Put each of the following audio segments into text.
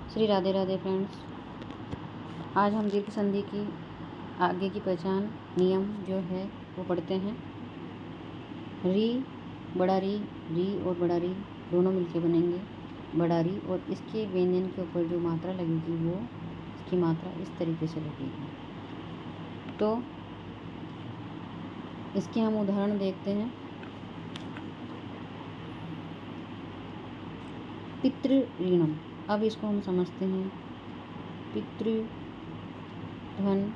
Shri Radhe Radhe friends. आज हम दीर्घ संधि की आगे की पहचान नियम जो है वो पढ़ते हैं। री, बड़ा री और बड़ा री दोनों मिलके बनेंगे बड़ा री, और इसके व्यंजन के ऊपर जो मात्रा लगेगी वो इसकी मात्रा इस तरीके से लगेगी। तो इसके हम उदाहरण देखते हैं। पितृऋणम, अब इसको हम समझते हैं। पितृधन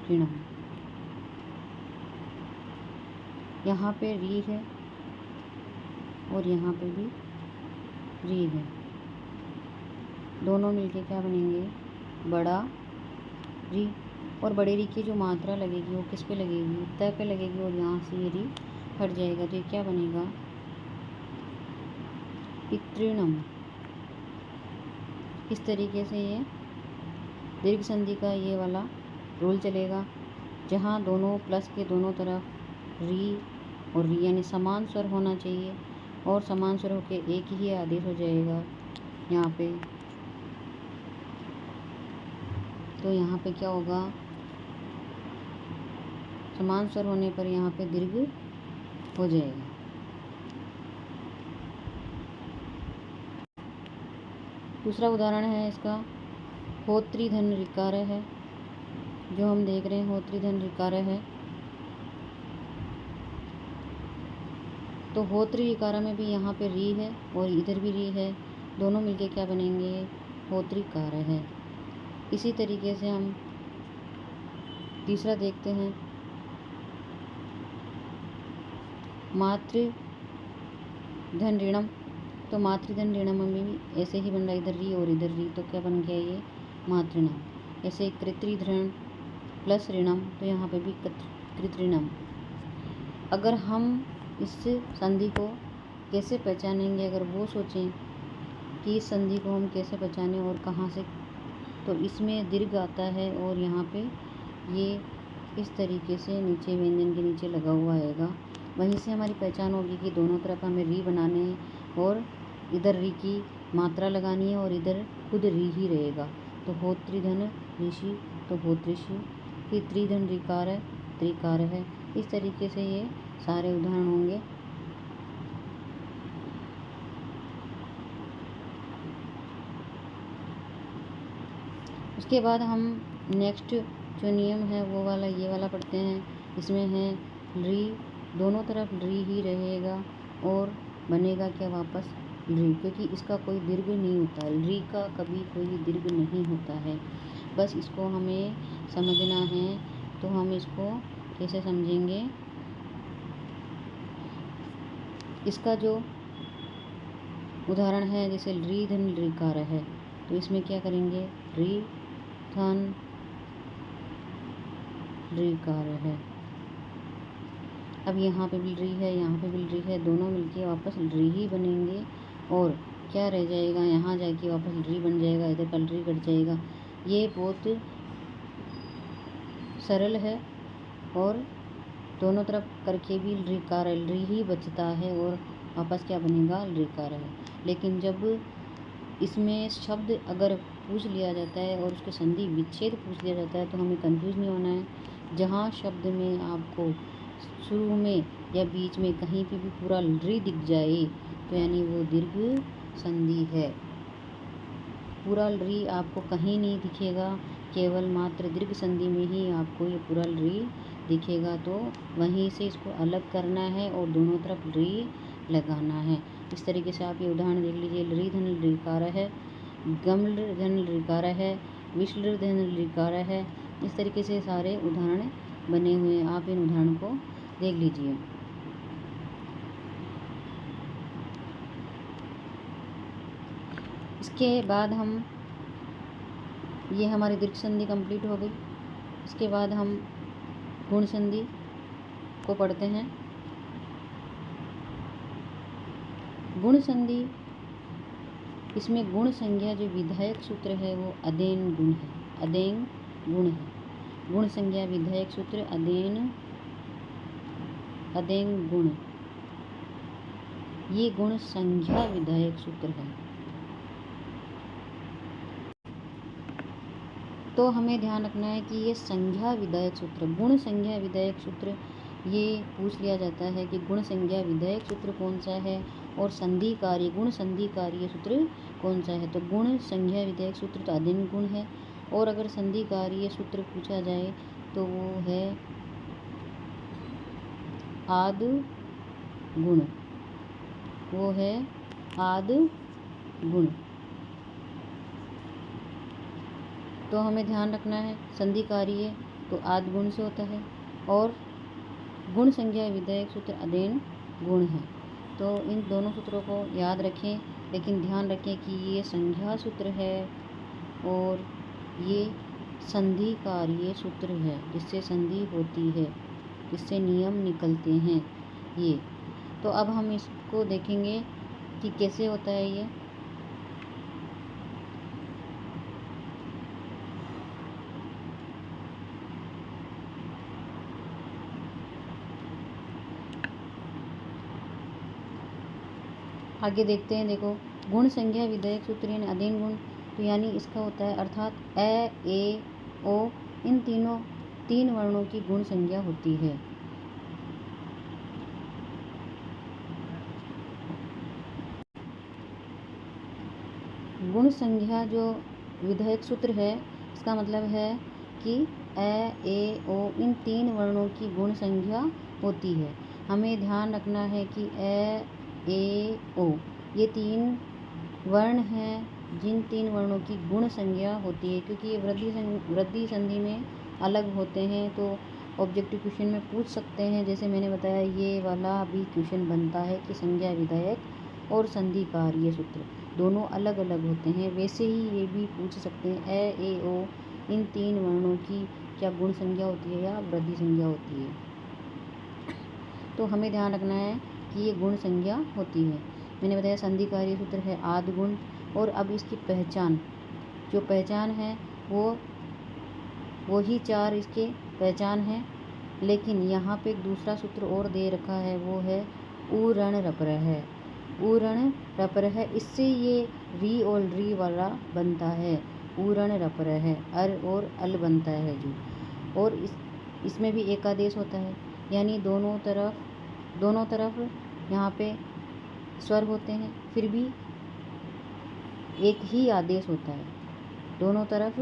ऋणम, यहाँ पे री है और यहाँ पे भी री है, दोनों मिलके क्या बनेंगे? बड़ा री। और बड़े री की जो मात्रा लगेगी वो किस पे लगेगी? त पे लगेगी, और यहाँ से ये री हट जाएगा तो ये क्या बनेगा? पितृणम। इस तरीके से ये दीर्घ संधि का ये वाला रूल चलेगा, जहाँ दोनों प्लस के दोनों तरफ री और री यानी समान स्वर होना चाहिए, और समान स्वर होके एक ही आदेश हो जाएगा यहाँ पे। तो यहाँ पे क्या होगा? समान स्वर होने पर यहाँ पे दीर्घ हो जाएगा। दूसरा उदाहरण है इसका, होत्रीधन ऋकार है, जो हम देख रहे हैं होत्रीधन ऋकार है। तो होत्री ऋकार में भी यहाँ पे री है और इधर भी री है, दोनों मिलके क्या बनेंगे? होत्रिकार है। इसी तरीके से हम तीसरा देखते हैं, मातृधन ऋणम। तो मातृधन ऋणम में भी ऐसे ही बन रहा है, इधर री और इधर री, तो क्या बन गया ये? मातृणम। ऐसे कृत्रिधन प्लस ऋणम, तो यहाँ पे भी कृत्रिणम। अगर हम इस संधि को कैसे पहचानेंगे, अगर वो सोचें कि इस संधि को हम कैसे पहचानें और कहाँ से, तो इसमें दीर्घ आता है और यहाँ पे ये इस तरीके से नीचे व्यंजन के नीचे लगा हुआ आएगा। वहीं से हमारी पहचान होगी कि दोनों तरफ हमें री बनाने हैं, और इधर री की मात्रा लगानी है और इधर खुद री ही रहेगा। तो होत्रिधन ऋषि, तो होत्रिषि। फिर त्रिधन ऋकार है, त्रिकार है। इस तरीके से ये सारे उदाहरण होंगे। उसके बाद हम नेक्स्ट जो नियम है वो वाला ये वाला पढ़ते हैं। इसमें है री, दोनों तरफ री ही रहेगा और बनेगा क्या? वापस री, क्योंकि इसका कोई दीर्घ नहीं होता है। री का कभी कोई दीर्घ नहीं होता है। बस इसको हमें समझना है। तो हम इसको कैसे समझेंगे? इसका जो उदाहरण है, जैसे री धन ऋकार है, तो इसमें क्या करेंगे? री धन ऋकार है। अब यहाँ पे भी री है, यहाँ पे भी री है, दोनों मिलके वापस री ही बनेंगे, और क्या रह जाएगा? यहाँ जाके वापस री बन जाएगा, इधर कल री कट जाएगा। ये बहुत सरल है, और दोनों तरफ करके भी ऋकार री ही बचता है, और वापस क्या बनेगा? ऋकार है। लेकिन जब इसमें शब्द अगर पूछ लिया जाता है और उसके संधि विच्छेद पूछ लिया जाता है, तो हमें कंफ्यूज नहीं होना है। जहाँ शब्द में आपको शुरू में या बीच में कहीं पे भी पूरा री दिख जाए, तो यानी वो दीर्घ संधि है। पूरा री आपको कहीं नहीं दिखेगा, केवल मात्र दीर्घ संधि में ही आपको ये पूरा री दिखेगा। तो वहीं से इसको अलग करना है और दोनों तरफ री लगाना है। इस तरीके से आप ये उदाहरण देख लीजिए। री धन ऋकार है, गम्ल धन ऋकार है, विश्ल धन ऋकार है। इस तरीके से सारे उदाहरण बने हुए हैं, आप इन उदाहरण को देख लीजिए। इसके बाद हम, ये हमारी दीर्घ संधि कंप्लीट हो गई। इसके बाद हम गुण संधि को पढ़ते हैं। गुण संधि, इसमें गुण संज्ञा जो विधायक सूत्र है वो अदेन गुण है, अदेन गुण है। गुण संज्ञा विधायक सूत्र अदेन गुण, ये गुण संज्ञा विधायक सूत्र है। तो हमें ध्यान रखना है कि ये संज्ञा विधायक सूत्र, गुण संज्ञा विधायक सूत्र, ये पूछ लिया जाता है कि गुण संज्ञा विधायक सूत्र कौन सा है और संधि कार्य गुण संधि कार्य सूत्र कौन सा है। तो गुण संज्ञा विधायक सूत्र तो अधीन गुण है, और अगर संधि कार्य सूत्र पूछा जाए तो वो है आद गुण, वो है आद गुण। तो हमें ध्यान रखना है संधि कार्य तो आद गुण से होता है और गुण संज्ञा विधायक सूत्र अधीन गुण है। तो इन दोनों सूत्रों को याद रखें, लेकिन ध्यान रखें कि ये संज्ञा सूत्र है और ये संधि कार्य सूत्र है, जिससे संधि होती है, जिससे नियम निकलते हैं ये। तो अब हम इसको देखेंगे कि कैसे होता है ये। आगे देखते हैं, देखो गुण संज्ञा विधायक सूत्र यानी अधीन गुण, तो यानी इसका होता है अर्थात ए, ए, ओ इन तीन वर्णों की गुण संज्ञा होती है। गुण संज्ञा जो विधायक सूत्र है इसका मतलब है कि ए, ए, ओ इन तीन वर्णों की गुण संज्ञा होती है। हमें ध्यान रखना है कि ए, ओ ये तीन वर्ण हैं जिन तीन वर्णों की गुण संज्ञा होती है, क्योंकि ये वृद्धि संधि में अलग होते हैं। तो ऑब्जेक्टिव क्वेश्चन में पूछ सकते हैं, जैसे मैंने बताया ये वाला भी क्वेश्चन बनता है कि संज्ञा विधायक और संधि कार्य सूत्र दोनों अलग अलग होते हैं, वैसे ही ये भी पूछ सकते हैं ए, ओ इन तीन वर्णों की क्या गुण संज्ञा होती है या वृद्धि संज्ञा होती है। तो हमें ध्यान रखना है कि ये गुण संज्ञा होती है। मैंने बताया संधि कार्य सूत्र है आद गुण, और अब इसकी पहचान, जो पहचान है वो ही चार इसके पहचान है, लेकिन यहाँ पे एक दूसरा सूत्र और दे रखा है, वो है उ ऋण रपर है, उ ऋण रपर है। इससे ये री और री वाला बनता है, उ ऋण रपर है, अर और अल बनता है जो, और इसमें भी एकादेश होता है, यानी दोनों तरफ यहाँ पे स्वर होते हैं, फिर भी एक ही आदेश होता है। दोनों तरफ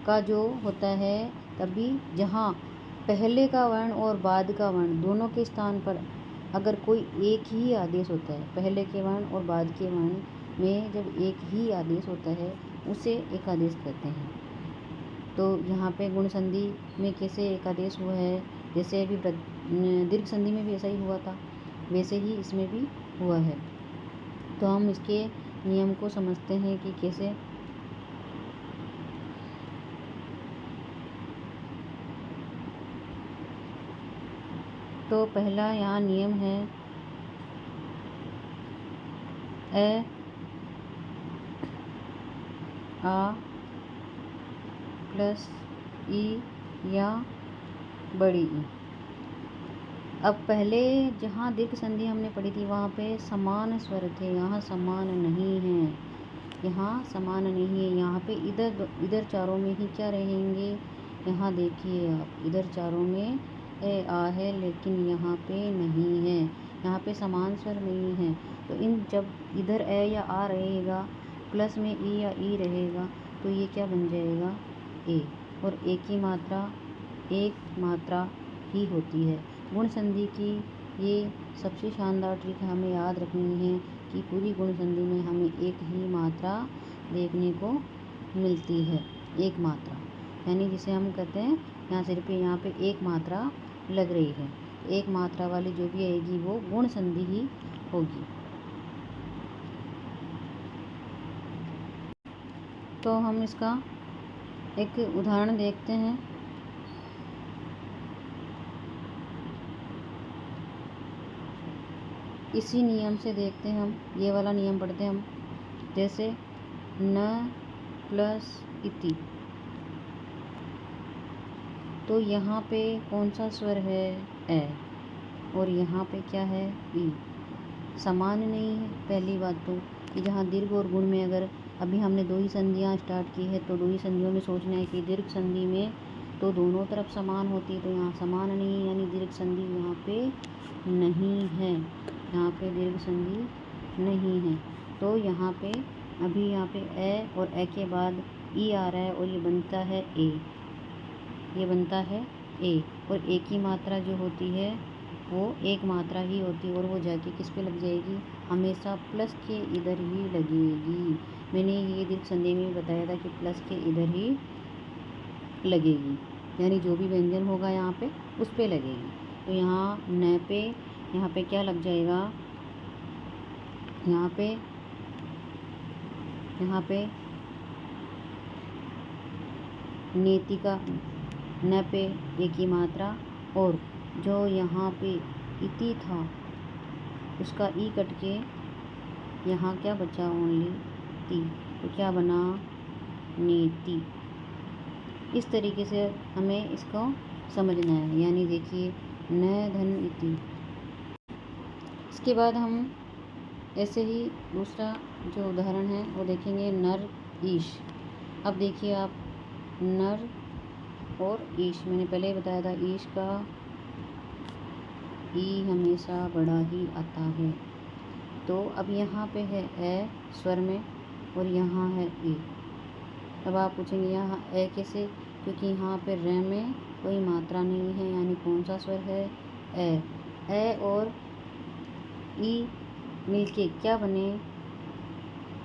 का जो होता है, तभी जहाँ पहले का वर्ण और बाद का वर्ण दोनों के स्थान पर अगर कोई एक ही आदेश होता है, पहले के वर्ण और बाद के वर्ण में जब एक ही आदेश होता है उसे एकादेश कहते हैं। तो यहाँ पे गुण संधि में कैसे एकादेश हुआ है, जैसे अभी दीर्घ संधि में भी ऐसा ही हुआ था, वैसे ही इसमें भी हुआ है। तो हम इसके नियम को समझते हैं कि कैसे। तो पहला यहाँ नियम है ए, आ प्लस ई या बड़ी ई। अब पहले जहाँ दीर्घ संधि हमने पढ़ी थी वहाँ पे समान स्वर थे, यहाँ समान नहीं है, यहाँ समान नहीं है। यहाँ पे इधर चारों में ही क्या रहेंगे, यहाँ देखिए आप, इधर चारों में ए आ है, लेकिन यहाँ पे नहीं है, यहाँ पे समान स्वर नहीं है। तो इन जब इधर ए या आ रहेगा, प्लस में ई या ई रहेगा, तो ये क्या बन जाएगा ए, और एक मात्रा ही होती है। गुण संधि की ये सबसे शानदार ट्रिक हमें याद रखनी है कि पूरी गुण संधि में हमें एक ही मात्रा देखने को मिलती है, एक मात्रा, यानी जिसे हम कहते हैं यहाँ सिर्फ यहाँ पे एक मात्रा लग रही है, एक मात्रा वाली जो भी आएगी वो गुण संधि ही होगी। तो हम इसका एक उदाहरण देखते हैं। इसी नियम से देखते हैं, हम ये वाला नियम पढ़ते हैं हम, जैसे न प्लस इति, तो यहाँ पे कौन सा स्वर है ए, और यहाँ पे क्या है ई, समान नहीं है पहली बात तो। कि जहाँ दीर्घ और गुण में अगर अभी हमने दो ही संधियाँ स्टार्ट की है, तो दो ही संधियों में सोचना है कि दीर्घ संधि में तो दोनों तरफ समान होती है, तो यहाँ समान नहीं है, यानी दीर्घ संधि यहाँ पे नहीं है, यहाँ पे दीर्घ संधि नहीं है। तो यहाँ पे अभी यहाँ पे ए और ए के बाद ई आ रहा है और ये बनता है ए, ये बनता है ए, और ए की मात्रा जो होती है वो एक मात्रा ही होती है, और वो जाके किस पे लग जाएगी, हमेशा प्लस के इधर ही लगेगी। मैंने ये दीर्घ संधि में बताया था कि प्लस के इधर ही लगेगी, यानी जो भी व्यंजन होगा यहाँ पे उस पे लगेगी। तो यहाँ न पे यहाँ पे क्या लग जाएगा, यहाँ पे नेति का न पे ए की मात्रा, और जो यहाँ पे इति था उसका ई कट के यहाँ क्या बचा, ओनली ती, तो क्या बना, नेति। इस तरीके से हमें इसको समझना है, यानी देखिए न धन इति। इसके बाद हम ऐसे ही दूसरा जो उदाहरण है वो देखेंगे, नर ईश। अब देखिए आप, नर और ईश, मैंने पहले ही बताया था ईश का ई हमेशा बड़ा ही आता है। तो अब यहाँ पे है ए स्वर में और यहाँ है ई। अब आप पूछेंगे यहाँ ए कैसे, क्योंकि यहाँ पे रे में कोई मात्रा नहीं है, यानी कौन सा स्वर है, ए और ई मिलके क्या बने,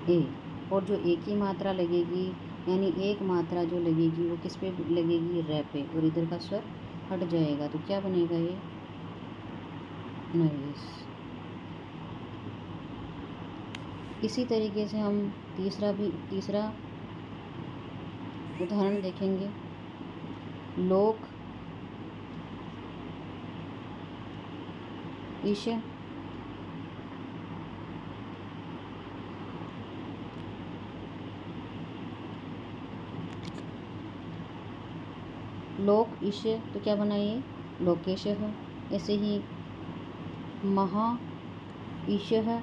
ए, और जो ए की मात्रा लगेगी यानी एक मात्रा जो लगेगी वो किस पे लगेगी, रे पे, और इधर का स्वर हट जाएगा, तो क्या बनेगा ये, नरेश। इसी तरीके से हम तीसरा उदाहरण देखेंगे, लोक ईश, लोक ईश, तो क्या बनाइए, लोकेश है। ऐसे ही महा ईश है,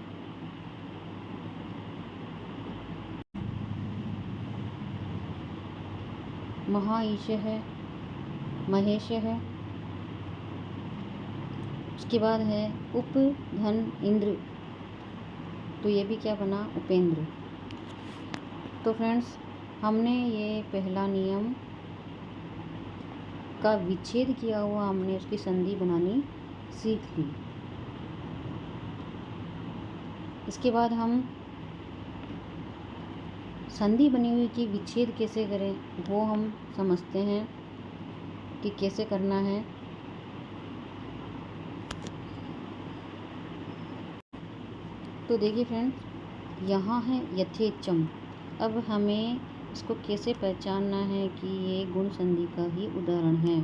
महा ईश है, महेश है। उसके बाद है उप धन इंद्र, तो ये भी क्या बना, उपेंद्र। तो फ्रेंड्स, हमने ये पहला नियम का विच्छेद किया हुआ, हमने उसकी संधि बनानी सीख ली। इसके बाद हम संधि बनी हुई की विच्छेद कैसे करें वो हम समझते हैं कि कैसे करना है। तो देखिए फ्रेंड्स, यहाँ है यथेचम। अब हमें इसको कैसे पहचानना है कि ये गुण संधि का ही उदाहरण है।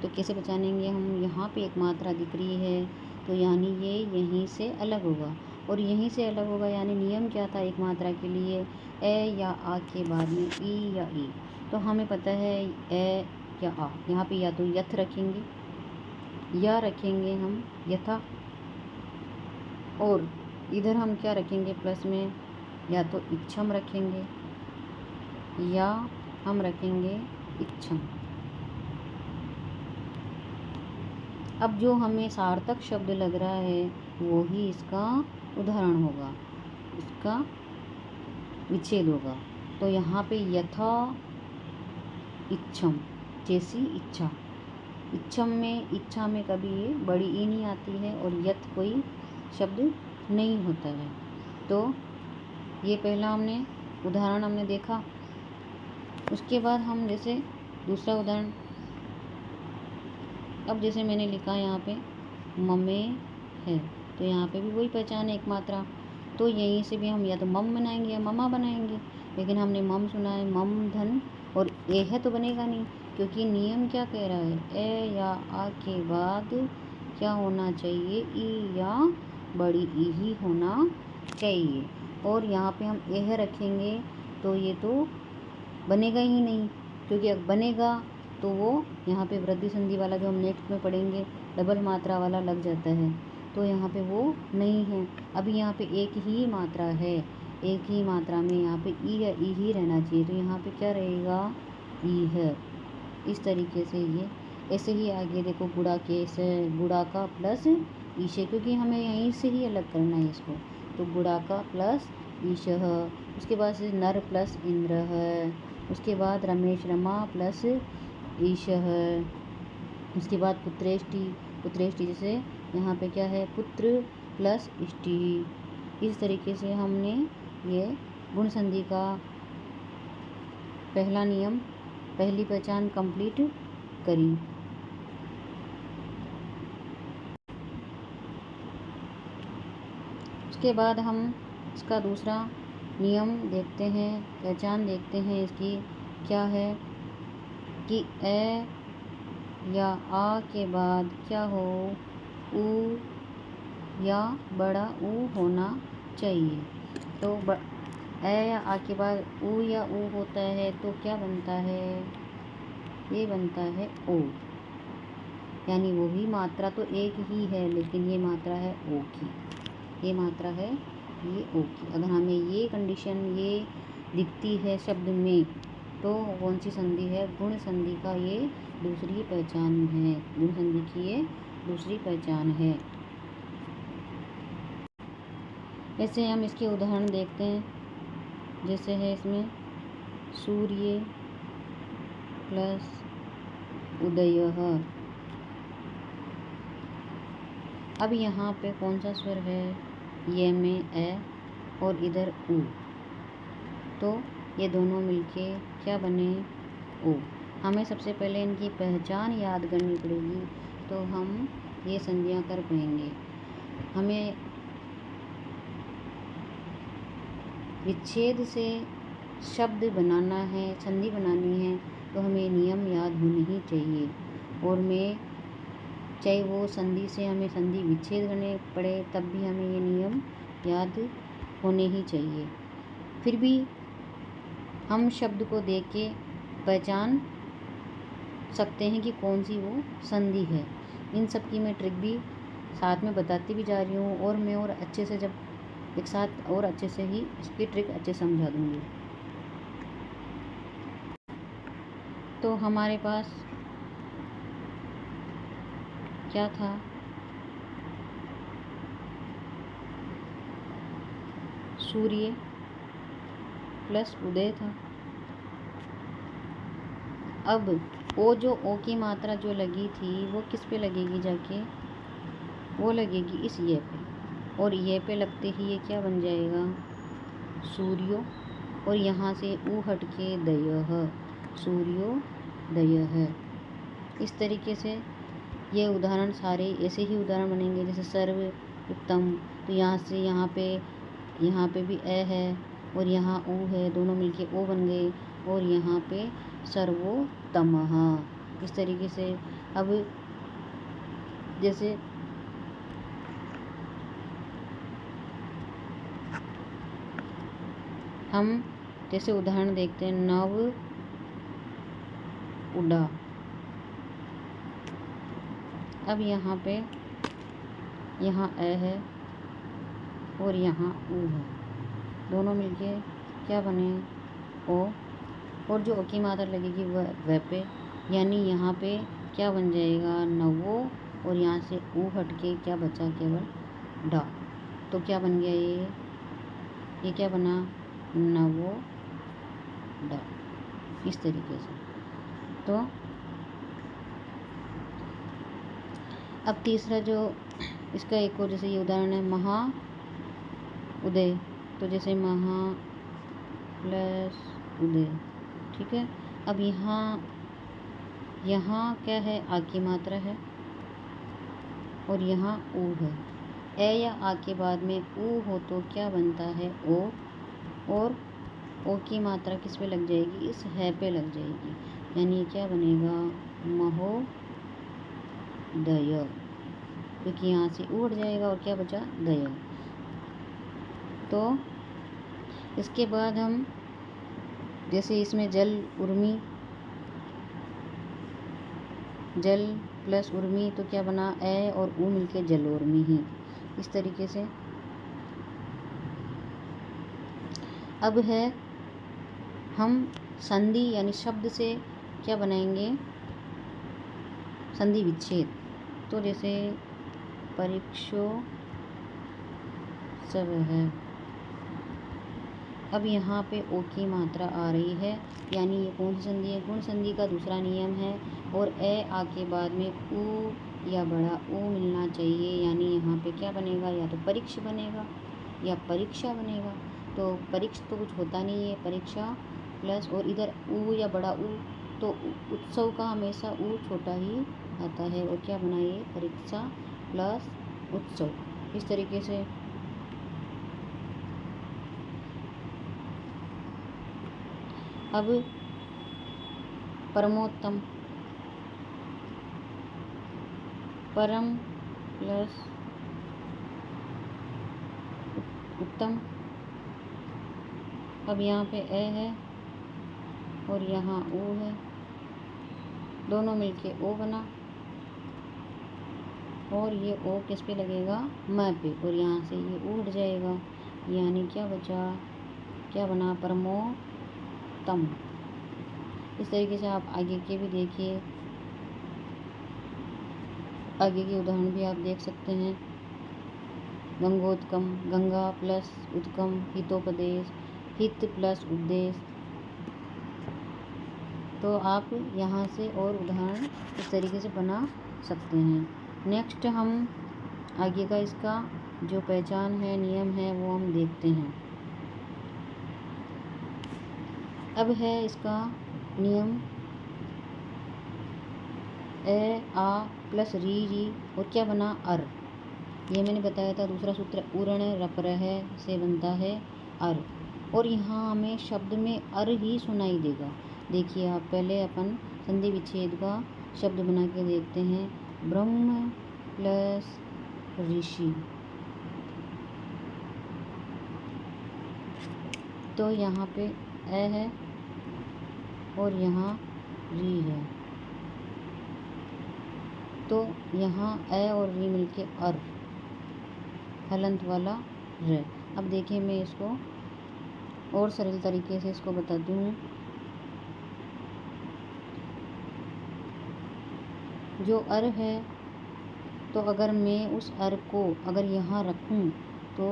तो कैसे पहचानेंगे हम, यहाँ पे एक मात्रा दिख रही है तो यानी ये यहीं से अलग होगा, और यहीं से अलग होगा यानी नियम क्या था एक मात्रा के लिए, ए या आ के बाद में ई या ई। तो हमें पता है ए या आ, यहाँ पे या तो यथ रखेंगे या रखेंगे हम यथा, और इधर हम क्या रखेंगे प्लस में, या तो इच्छम रखेंगे या हम रखेंगे इच्छम। अब जो हमें सार्थक शब्द लग रहा है वो ही इसका उदाहरण होगा, इसका विच्छेद होगा। तो यहाँ पे यथा इच्छम, जैसी इच्छा, इच्छा में कभी ये बड़ी ई नहीं आती है और यथ कोई शब्द नहीं होता है। तो ये पहला हमने उदाहरण देखा। उसके बाद हम जैसे दूसरा उदाहरण, अब जैसे मैंने लिखा यहाँ पे ममे है, तो यहाँ पे भी वही पहचान है एक मात्रा, तो यहीं से भी हम या तो मम बनाएंगे या ममा बनाएंगे, लेकिन हमने मम सुना है, मम धन, और ए है तो बनेगा नहीं, क्योंकि नियम क्या कह रहा है, ए या आ के बाद क्या होना चाहिए, ई या बड़ी ई ही होना चाहिए। और यहाँ पे हम एह रखेंगे तो ये तो बनेगा ही नहीं, क्योंकि अगर बनेगा तो वो यहाँ पे वृद्धि संधि वाला जो हम नेक्स्ट में पढ़ेंगे डबल मात्रा वाला लग जाता है, तो यहाँ पे वो नहीं है। अभी यहाँ पे एक ही मात्रा है, एक ही मात्रा में यहाँ पे ई या ई ही रहना चाहिए, तो यहाँ पे क्या रहेगा, ई है। इस तरीके से ये ऐसे ही आगे देखो गुणा के से गुणा का प्लस ईशे, क्योंकि हमें यहीं से ही अलग करना है इसको, तो गुणा का प्लस ईशः। उसके बाद से नर प्लस इंद्र है। उसके बाद रमेश रमा प्लस ईशः। उसके बाद पुत्रेष्टि, पुत्रेष्टि जैसे यहाँ पे क्या है, पुत्र प्लस इष्टि। इस तरीके से हमने ये गुण संधि का पहला नियम, पहली पहचान कंप्लीट करी। उसके बाद हम इसका दूसरा नियम देखते हैं, पहचान देखते हैं इसकी क्या है कि ए या आ के बाद क्या हो, ऊ या बड़ा ऊ होना चाहिए। तो ए या आ के बाद ऊ या ऊ होता है तो क्या बनता है, ये बनता है ओ, यानी वो भी मात्रा तो एक ही है लेकिन ये मात्रा है ओ की, ये मात्रा है ये ओ की। अगर हमें ये कंडीशन ये दिखती है शब्द में तो कौन सी संधि है, गुण संधि का ये दूसरी पहचान है, गुण संधि की ये दूसरी पहचान है। ऐसे हम इसके उदाहरण देखते हैं, जैसे है इसमें सूर्य प्लस उदयः। अब यहाँ पे कौन सा स्वर है, ये में ए और इधर ऊ, तो ये दोनों मिलके क्या बने, ओ। हमें सबसे पहले इनकी पहचान याद करनी पड़ेगी, तो हम ये संधियाँ कर पाएंगे। हमें विच्छेद से शब्द बनाना है, संधि बनानी है, तो हमें नियम याद होने ही चाहिए। और मैं चाहे वो संधि से हमें संधि विच्छेद करने पड़े तब भी हमें ये नियम याद होने ही चाहिए। फिर भी हम शब्द को देख के पहचान सकते हैं कि कौन सी वो संधि है। इन सब की मैं ट्रिक भी साथ में बताती भी जा रही हूँ, और मैं और अच्छे से जब एक साथ और अच्छे से ही इसकी ट्रिक अच्छे समझा दूँगी। तो हमारे पास क्या था, सूर्य प्लस उदय था। अब ओ जो ओ की मात्रा जो लगी थी वो किस पे लगेगी जाके, वो लगेगी इस ये पे, और ये पे लगते ही ये क्या बन जाएगा, सूर्यो, और यहाँ से ऊ हट के दयः, सूर्योदयः। इस तरीके से ये उदाहरण सारे ऐसे ही उदाहरण बनेंगे, जैसे सर्व उत्तम, तो यहाँ से यहाँ पे भी ए है और यहाँ ऊ है, दोनों मिलके ओ बन गए, और यहाँ पे सर्वोत्तमः। इस तरीके से अब जैसे हम जैसे उदाहरण देखते हैं, नव उड़ा। अब यहाँ पे यहाँ ए है और यहाँ ऊ है, दोनों मिलके क्या बने, ओ, और जो ओ की मात्रा लगेगी वह पे, यानी यहाँ पे क्या बन जाएगा, नवो, और यहाँ से ऊ हट के क्या बचा, केवल डा। तो क्या बन गया ये क्या बना, नवो डा। इस तरीके से। तो अब तीसरा जो इसका एक और जैसे ये उदाहरण है, महा उदय, तो जैसे महा प्लस उदय, ठीक है। अब यहाँ क्या है, आ की मात्रा है और यहाँ ऊ है। ए या आ के बाद में ऊ हो तो क्या बनता है, ओ, और ओ की मात्रा किस पे लग जाएगी, इस है पे लग जाएगी, यानी क्या बनेगा, महोदय, क्योंकि यहाँ से ऊ हट जाएगा और क्या बचा, दया। तो इसके बाद हम जैसे इसमें जल उर्मी, जल प्लस उर्मी, तो क्या बना, ए और ऊ मिलके जल उर्मी ही। इस तरीके से अब है हम संधि यानी शब्द से क्या बनाएंगे, संधि विच्छेद। तो जैसे परीक्षो सब है। अब यहाँ पे ओ की मात्रा आ रही है, यानी ये कौन सी संधि है, गुण संधि का दूसरा नियम है। और ए आ के बाद में ऊ या बड़ा ऊ मिलना चाहिए, यानी यहाँ पे क्या बनेगा, या तो परीक्ष बनेगा या परीक्षा बनेगा। तो परीक्ष तो कुछ होता नहीं है, परीक्षा प्लस और इधर ऊ या बड़ा ऊ, तो उत्सव का हमेशा ऊ छोटा ही आता है। और क्या बना ये, परीक्षा प्लस उत्सव, इस तरीके से। अब परमोत्तम, परम प्लस उत्तम। अब यहाँ पे ए है और यहाँ ओ है, दोनों मिलके ओ बना। और ये ओ किस पे लगेगा, म पे, और यहाँ से ये ओ हट जाएगा, यानी क्या बचा, क्या बना, परमोत्तम। इस तरीके से आप आगे के भी देखिए, आगे के उदाहरण भी आप देख सकते हैं। गंगोत्कम, गंगा प्लस उत्कम, हितोपदेश, हित प्लस उपदेश। तो आप यहाँ से और उदाहरण इस तरीके से बना सकते हैं। नेक्स्ट हम आगे का इसका जो पहचान है, नियम है, वो हम देखते हैं। अब है इसका नियम ए आ प्लस री और क्या बना, अर। ये मैंने बताया था, दूसरा सूत्र उरण रपरह से बनता है अर। और यहाँ हमें शब्द में अर ही सुनाई देगा। देखिए आप पहले अपन संधि विच्छेद का शब्द बना के देखते हैं। ब्रह्म प्लस ऋषि, तो यहाँ पे ए है और यहाँ री है, तो यहाँ ए और री मिलके अर, हलंत वाला र। अब देखिए मैं इसको और सरल तरीके से इसको बताती हूँ। जो अर है, तो अगर मैं उस अर को अगर यहाँ रखूँ तो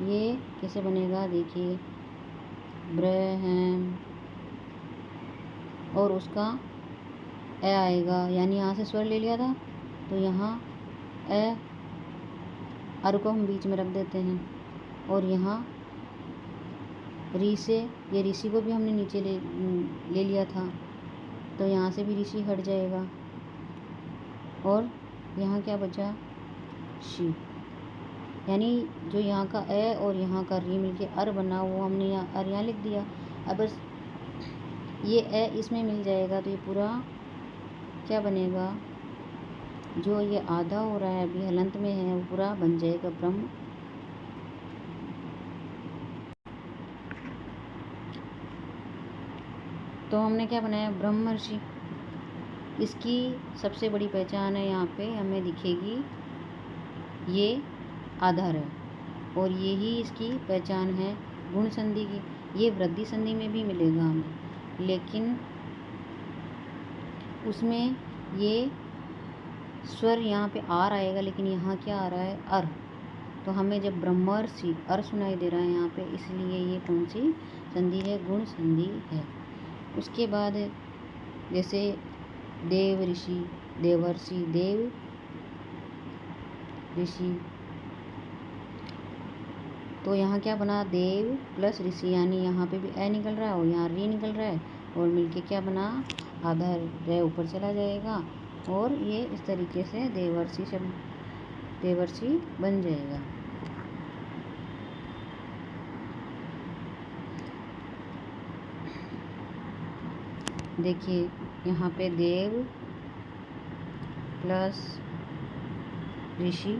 ये कैसे बनेगा, देखिए ब्रह्म, और उसका ए आएगा, यानी यहाँ से स्वर ले लिया था, तो यहाँ ए अर को हम बीच में रख देते हैं। और यहाँ री से, ये ऋषि को भी हमने नीचे ले लिया था, तो यहाँ से भी ऋषि हट जाएगा। और यहाँ क्या बचा, शी, यानी जो यहाँ का ए और यहाँ का री मिलके अर बना, वो हमने यहाँ अर यहाँ लिख दिया। अब बस ये ए इसमें मिल जाएगा, तो ये पूरा क्या बनेगा, जो ये आधा हो रहा है अभी हलंत में है, वो पूरा बन जाएगा ब्रह्म। तो हमने क्या बनाया, ब्रह्मर्षि। इसकी सबसे बड़ी पहचान है, यहाँ पे हमें दिखेगी ये आधार है, और ये ही इसकी पहचान है गुण संधि की। ये वृद्धि संधि में भी मिलेगा हमें, लेकिन उसमें ये स्वर यहाँ पे आर आएगा, लेकिन यहाँ क्या आ रहा है, अर। तो हमें जब ब्रह्मर्षि अर सुनाई दे रहा है यहाँ पे, इसलिए ये कौन सी संधि है, गुण संधि है। उसके बाद जैसे देव ऋषि, देवर्षि, देव ऋषि, तो यहाँ क्या बना, देव प्लस ऋषि, यानी यहाँ पे भी ए निकल रहा है और यहाँ री निकल रहा है, और मिलके क्या बना, आधा रे ऊपर चला जाएगा, और ये इस तरीके से देवर्षि शब्द, देवर्षि बन जाएगा। देखिए यहाँ पे देव प्लस ऋषि।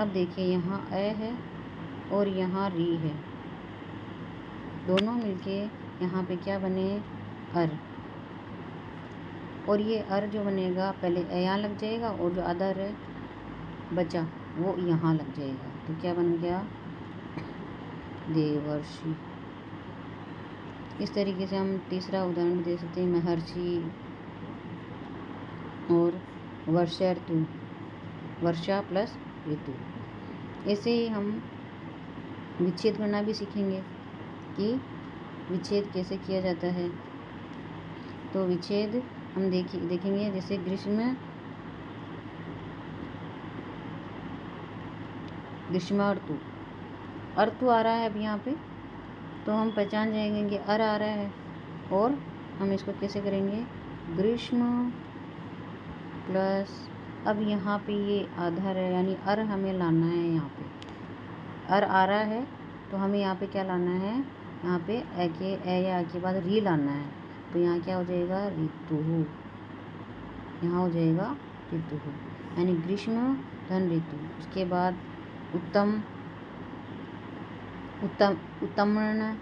अब देखिए यहाँ ए है और यहाँ री है, दोनों मिलके यहाँ पे क्या बने, अर। और ये अर जो बनेगा, पहले ए यहाँ लग जाएगा और जो आधा रे बचा वो यहाँ लग जाएगा। तो क्या बन गया, देवर्षि। इस तरीके से हम तीसरा उदाहरण भी दे सकते हैं, महर्षि और वर्षा ऋतु, वर्षा प्लस ऋतु। ऐसे ही हम विच्छेद करना भी सीखेंगे कि विच्छेद कैसे किया जाता है। तो विच्छेद हम देखेंगे जैसे ग्रीष्म ऋतु आ रहा है अब यहाँ पे, तो हम पहचान जाएंगे कि आ रहा है, और हम इसको कैसे करेंगे, ग्रीष्म प्लस, अब यहाँ पे ये आधार है यानी हमें लाना है, यहाँ पे आ रहा है तो हमें यहाँ पे क्या लाना है, यहाँ पे या के बाद री लाना है, तो यहाँ क्या हो जाएगा, ऋतु, यहाँ हो जाएगा ऋतु, यानी ग्रीष्म धन ऋतु। उसके बाद उत्तमर्ण,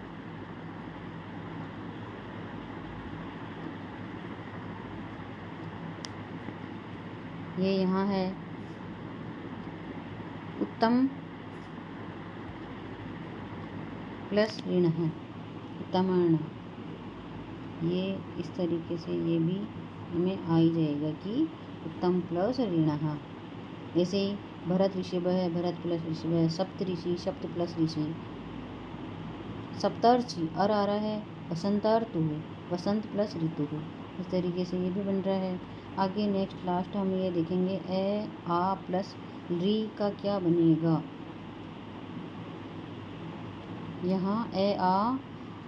ये यहाँ है उत्तम प्लस ऋण है, उत्तमर्ण, ये इस तरीके से ये भी हमें आ ही जाएगा कि उत्तम प्लस ऋण। ऐसे ही भरत ऋषभ है, भरत प्लस ऋषभ है, सप्त ऋषि, सप्त प्लस ऋषि, सप्तर्षि, आ रहा है, वसंतार्तु है, वसंत प्लस ऋतु है। इस तरीके से ये भी बन रहा है। आगे नेक्स्ट लास्ट हम ये देखेंगे, ए आ प्लस री का क्या बनेगा, यहाँ ए आ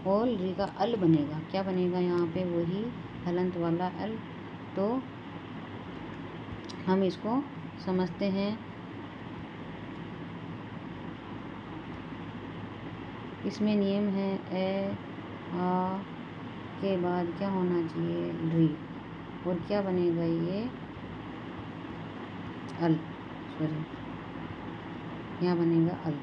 और री का अल बनेगा, क्या बनेगा यहाँ पे, वही हलंत वाला अल। तो हम इसको समझते हैं, इसमें नियम है ए आ के बाद क्या होना चाहिए, री, और क्या बनेगा ये अल, सॉरी यहाँ बनेगा अल।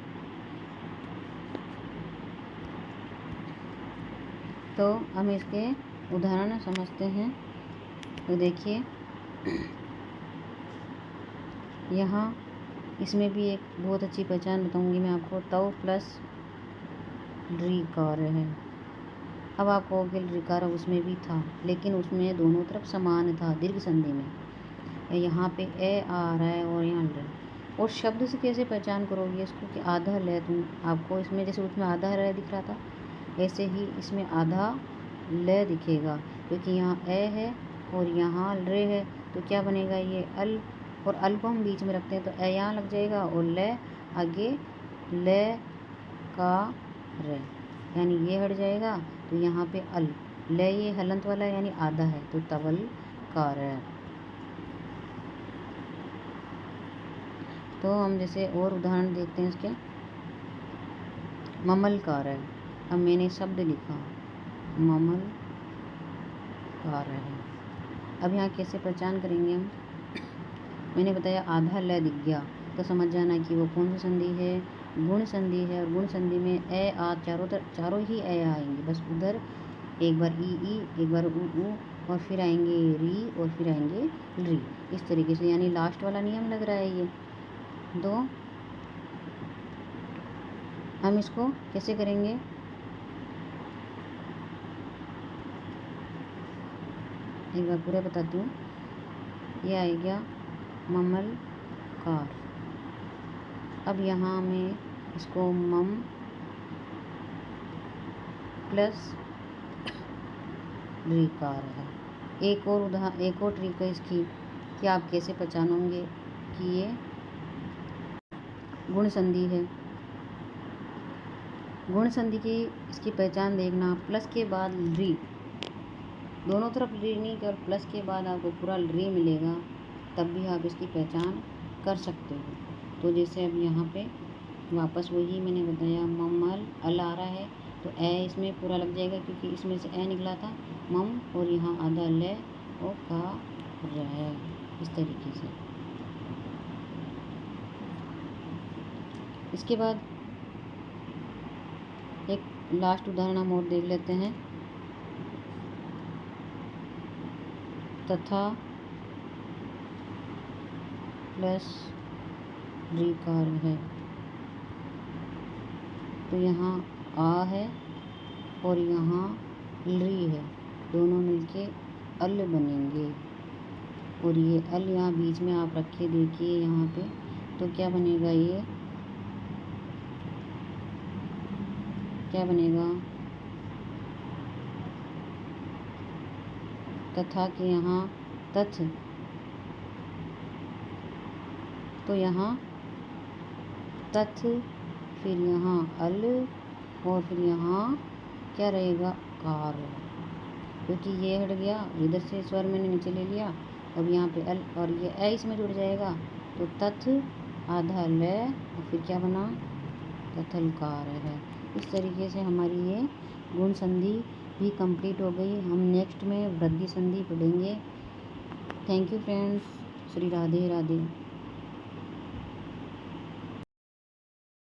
तो हम इसके उदाहरण समझते हैं। तो देखिए यहाँ इसमें भी एक बहुत अच्छी पहचान बताऊंगी मैं आपको, तव प्लस ऋकार है। अब आप कहोगे ऋकार उसमें भी था, लेकिन उसमें दोनों तरफ समान था दीर्घ संधि में, यहाँ पे ए आ रहा है और यहाँ ल, और शब्द से कैसे पहचान करोगे इसको कि आधा ल, तुम आपको इसमें जैसे उसमें आधा ल दिख रहा था, ऐसे ही इसमें आधा ल दिखेगा, क्योंकि यहाँ ए है और यहाँ रे है, तो क्या बनेगा ये अल, और अल को हम बीच में रखते हैं तो ए यहाँ लग जाएगा और ल आगे ल का र, यानी ये हट जाएगा, तो यहाँ पे अल, ल ये हलंत वाला यानी आधा है, तो तवल कार है। तो हम जैसे और उदाहरण देखते हैं इसके, ममल कार है। अब मैंने शब्द लिखा ममल कार है। अब यहाँ कैसे पहचान करेंगे हम, मैंने बताया आधा ल दिख गया तो समझ जाना कि वो कौन सी संधि है, गुण संधि है, और गुण संधि में ए आ चारों ही ए आएंगे, बस उधर एक बार ई, एक बार उ, और फिर आएंगे री, और फिर आएंगे री, इस तरीके से, यानी लास्ट वाला नियम लग रहा है ये। तो हम इसको कैसे करेंगे, एक बार पूरा बताती हूँ। ये आएगा ममल कार। अब यहाँ में इसको मम प्लस ऋकार है। एक और ट्रिक है इसकी कि आप कैसे पहचानोगे कि ये गुण संधि है। गुण संधि की इसकी पहचान देखना, प्लस के बाद री, दोनों तरफ री नहीं कर, प्लस के बाद आपको पूरा री मिलेगा, तब भी आप इसकी पहचान कर सकते हो। तो जैसे अब यहाँ पे वापस वही मैंने बताया, ममल अल आ रहा है तो ए इसमें पूरा लग जाएगा, क्योंकि इसमें से ए निकला था मम, और यहाँ आधा ले और का रह, इस तरीके से। इसके बाद एक लास्ट उदाहरण हम और देख लेते हैं, तथा प्लस ऋकार है। तो यहाँ आ है और यहाँ ली है, दोनों मिलके अल बनेंगे। और ये अल यहाँ बीच में आप रखे देखिए यहाँ पे, तो क्या बनेगा, ये क्या बनेगा, तथा के यहाँ तथ, तो यहाँ तथ, फिर यहाँ अल और फिर यहाँ क्या रहेगा, कार, क्योंकि ये हट गया, इधर से स्वर मैंने नीचे ले लिया, अब यहाँ पे अल और ये ए इसमें जुड़ जाएगा, तो तथ आधा ल और फिर क्या बना, तथलकार है। इस तरीके से हमारी ये गुण संधि भी कंप्लीट हो गई। हम नेक्स्ट में वृद्धि संधि पढ़ेंगे। Thank you friends. Shri Radhe Radhe.